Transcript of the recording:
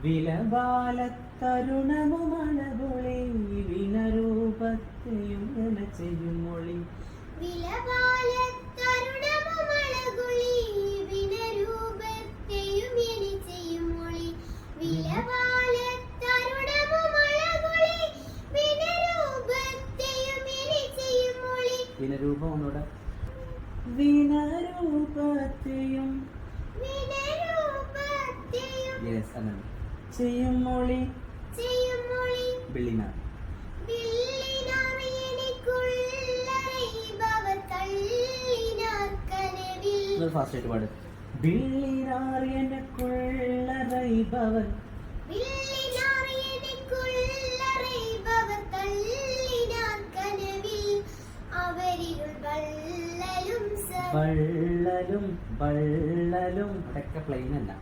വിലപാലത്തരുണമുമളകുളി വിനരൂപത്തെയും ചെയ്യും മൊഴി വിനരൂപം ഒന്നുകൂടെ വിനരൂപത്തെയും ചെയ്യും മൊഴി ബിള്ളിനാർ ഫാസ്റ്റ് ആയിട്ട് പാട് ബിള്ളിനാർ എനക്കുള്ള റൈബവൻ വള്ളലും വള്ളലും അതൊക്കെ പ്ലെയിൻ അല്ല